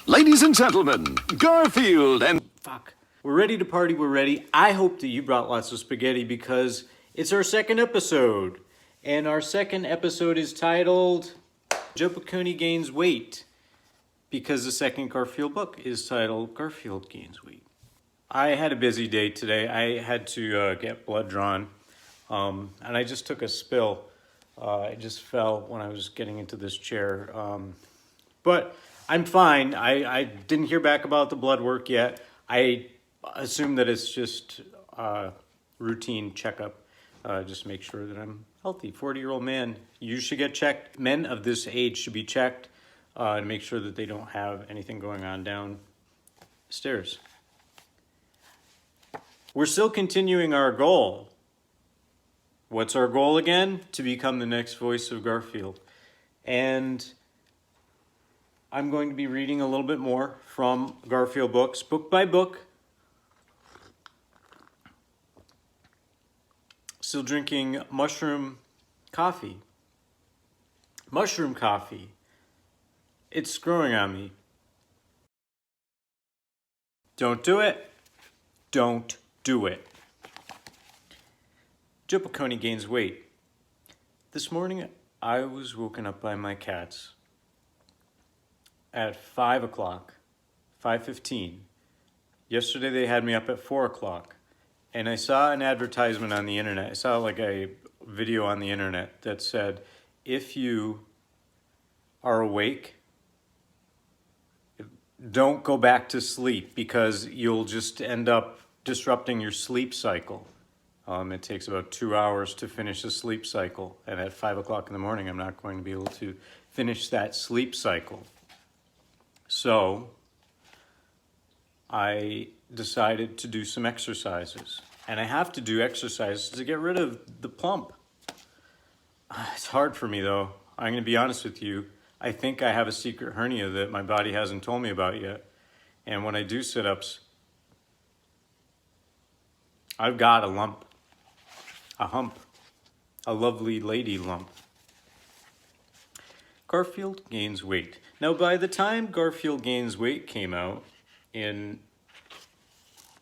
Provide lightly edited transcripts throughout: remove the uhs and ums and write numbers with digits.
Ladies and gentlemen, Garfield and... Fuck. We're ready to party, we're ready. I hope that you brought lots of spaghetti because it's our second episode. And our second episode is titled Joe Piconi Gains Weight. Because the second Garfield book is titled Garfield Gains Weight. I had a busy day today. I had to get blood drawn. And I just took a spill. I just fell when I was getting into this chair. But I'm fine. I didn't hear back about the blood work yet. I assume that it's just a routine checkup. Just make sure that I'm healthy. 40-year-old man, you should get checked. Men of this age should be checked to make sure that they don't have anything going on downstairs. We're still continuing our goal. What's our goal again? To become the next voice of Garfield. And I'm going to be reading a little bit more from Garfield books, book by book. Still drinking mushroom coffee. Mushroom coffee. It's growing on me. Don't do it. Don't do it. Joe Piconi gains weight. This morning, I was woken up by my cats at 5 o'clock, 5:15. Yesterday, they had me up at 4 o'clock. And I saw an advertisement on the internet. I saw like a video on the internet that said, if you are awake, don't go back to sleep because you'll just end up disrupting your sleep cycle. It takes about 2 hours to finish a sleep cycle. And at 5 o'clock in the morning, I'm not going to be able to finish that sleep cycle. So I decided to do some exercises. And I have to do exercises to get rid of the plump. It's hard for me though. I'm going to be honest with you. I think I have a secret hernia that my body hasn't told me about yet. And when I do sit-ups, I've got a lump. A hump. A lovely lady lump. Garfield gains weight. Now, by the time Garfield Gains Weight came out in...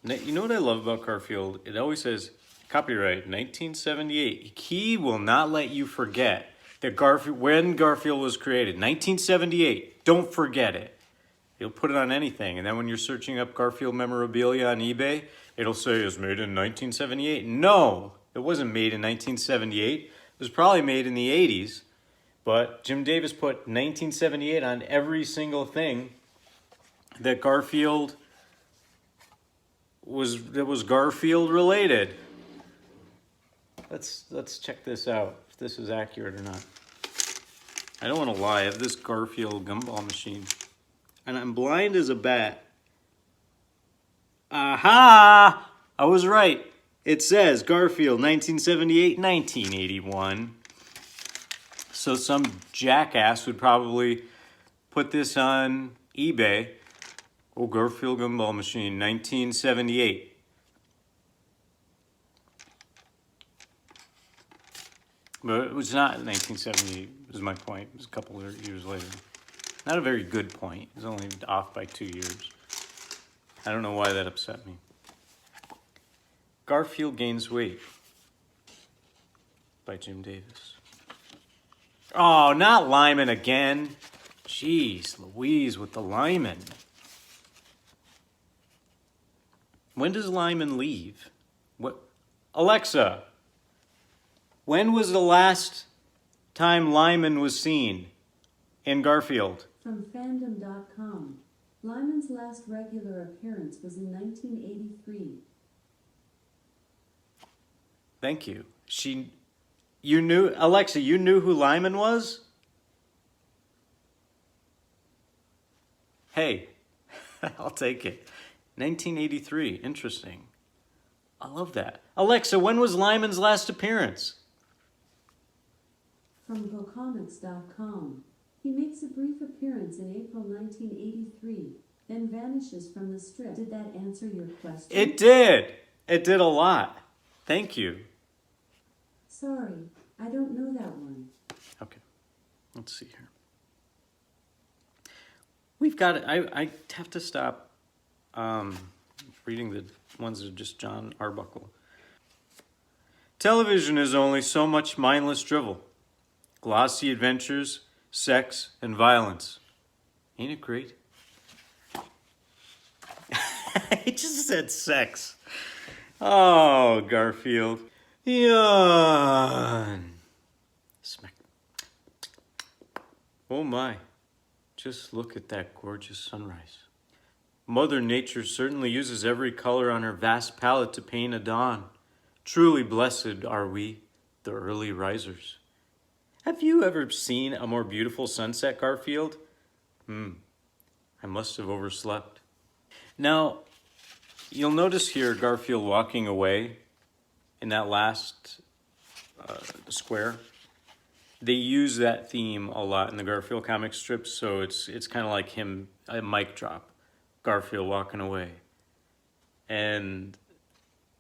You know what I love about Garfield? It always says, copyright 1978. He will not let you forget that when Garfield was created. 1978. Don't forget it. He'll put it on anything. And then when you're searching up Garfield memorabilia on eBay, it'll say it was made in 1978. No, it wasn't made in 1978. It was probably made in the 80s. But Jim Davis put 1978 on every single thing that Garfield was Garfield related. Let's check this out, if this is accurate or not. I don't want to lie. I have this Garfield gumball machine. And I'm blind as a bat. Aha! I was right. It says Garfield 1978, 1981. So some jackass would probably put this on eBay. Oh, Garfield gumball machine, 1978. But it was not 1978, is my point. It was a couple of years later. Not a very good point. It was only off by 2 years. I don't know why that upset me. Garfield Gains Weight by Jim Davis. Oh, not Lyman again. Jeez Louise with the Lyman. When does Lyman leave? What? Alexa, when was the last time Lyman was seen in Garfield? From fandom.com. Lyman's last regular appearance was in 1983. Thank you. You knew, Alexa, you knew who Lyman was? Hey, I'll take it. 1983, interesting. I love that. Alexa, when was Lyman's last appearance? From GoComics.com. He makes a brief appearance in April 1983, then vanishes from the strip. Did that answer your question? It did. It did a lot. Thank you. Sorry, I don't know that one. Okay, let's see here. We've got, I have to stop reading the ones that are just John Arbuckle. Television is only so much mindless drivel, glossy adventures, sex, and violence. Ain't it great? He just said sex. Oh, Garfield. Yawn. Smack. Oh my. Just look at that gorgeous sunrise. Mother Nature certainly uses every color on her vast palette to paint a dawn. Truly blessed are we, the early risers. Have you ever seen a more beautiful sunset, Garfield? I must have overslept. Now, you'll notice here Garfield walking away in that last square. They use that theme a lot in the Garfield comic strips, so it's kind of like him, a mic drop, Garfield walking away. And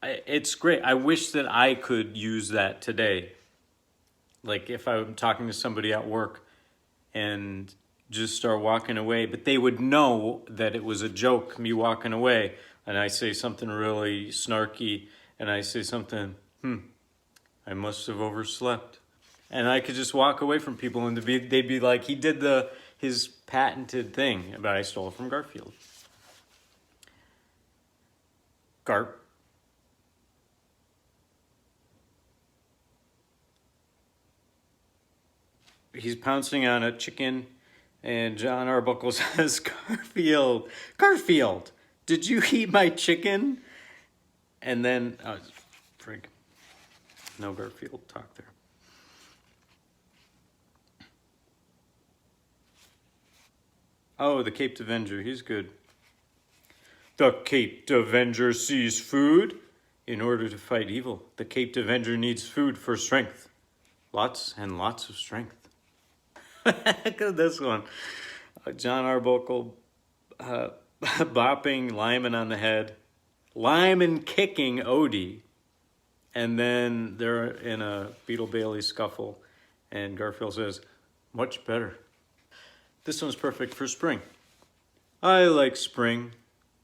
it's great. I wish that I could use that today. Like if I'm talking to somebody at work and just start walking away, but they would know that it was a joke, me walking away, and I say something really snarky, and I say something, I must have overslept. And I could just walk away from people and they'd be like, he did his patented thing, but I stole it from Garfield. He's pouncing on a chicken, and John Arbuckle says, Garfield, did you eat my chicken? And then, frig, no Garfield talk there. Oh, the Caped Avenger, he's good. The Caped Avenger sees food. In order to fight evil, the Caped Avenger needs food for strength. Lots and lots of strength. Look at this one. John Arbuckle bopping Lyman on the head. Lyman kicking Odie. And then they're in a Beetle Bailey scuffle. And Garfield says, much better. This one's perfect for spring. I like spring.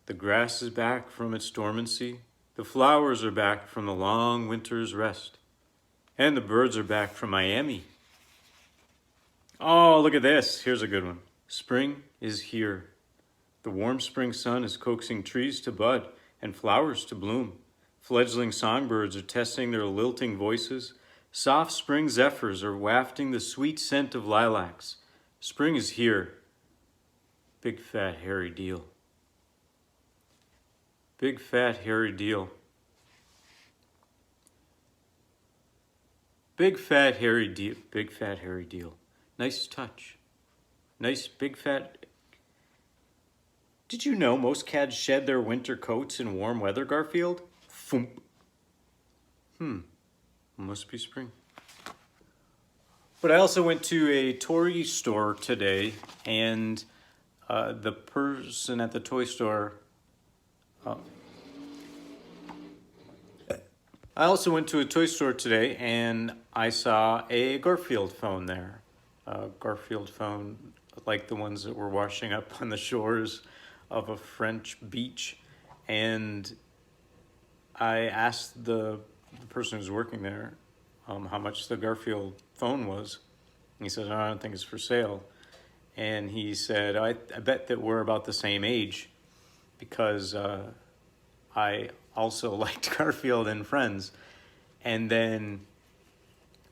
The grass is back from its dormancy. The flowers are back from the long winter's rest. And the birds are back from Miami. Oh, look at this. Here's a good one. Spring is here. The warm spring sun is coaxing trees to bud and flowers to bloom. Fledgling songbirds are testing their lilting voices. Soft spring zephyrs are wafting the sweet scent of lilacs. Spring is here. Big fat hairy deal. Big fat hairy deal. Big fat hairy deal. Big fat hairy deal. Nice touch. Nice big fat. Did you know most cats shed their winter coats in warm weather, Garfield? Foomp. Must be spring. But I also went to a toy store today, and the person at the toy store. I also went to a toy store today, and I saw a Garfield phone there. A Garfield phone, like the ones that were washing up on the shores of a French beach. And I asked the person who's working there how much the Garfield phone was. And he said, I don't think it's for sale. And he said, I bet that we're about the same age, because I also liked Garfield and Friends. And then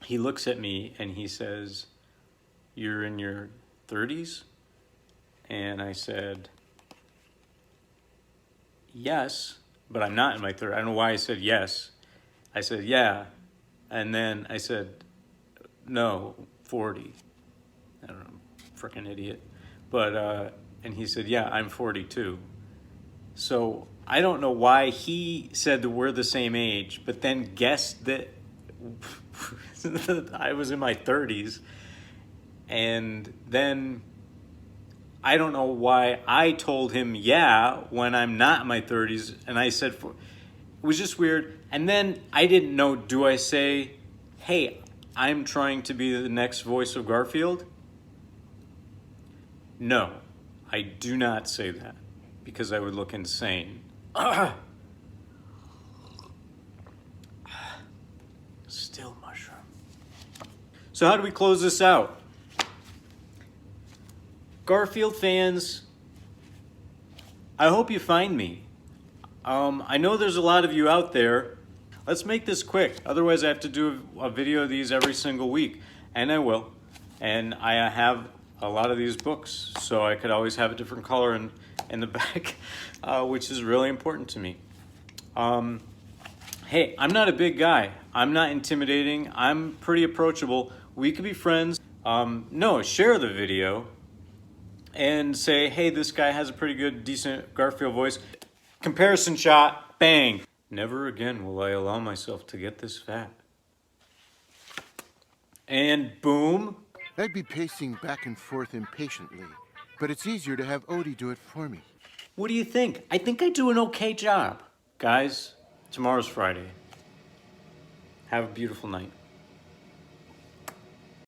he looks at me and he says, you're in your 30s? And I said, yes, but I'm not in my 30s. I don't know why I said yes. I said, yeah. And then I said, no, 40. I don't know, frickin' idiot. But, and he said, yeah, I'm 42. So I don't know why he said that we're the same age, but then guessed that I was in my 30s. And then I don't know why I told him, yeah, when I'm not in my 30s. And I said, it was just weird. And then I didn't know, do I say, hey, I'm trying to be the next voice of Garfield? No, I do not say that because I would look insane. Still mushroom. So how do we close this out? Garfield fans, I hope you find me. I know there's a lot of you out there. Let's make this quick. Otherwise I have to do a video of these every single week. And I will. And I have a lot of these books, so I could always have a different color in the back, which is really important to me. Hey, I'm not a big guy. I'm not intimidating. I'm pretty approachable. We could be friends. No, share the video and say, hey, this guy has a pretty good, decent Garfield voice. Comparison shot, bang. Never again will I allow myself to get this fat. And boom. I'd be pacing back and forth impatiently, but it's easier to have Odie do it for me. What do you think? I think I do an okay job. Guys, tomorrow's Friday. Have a beautiful night.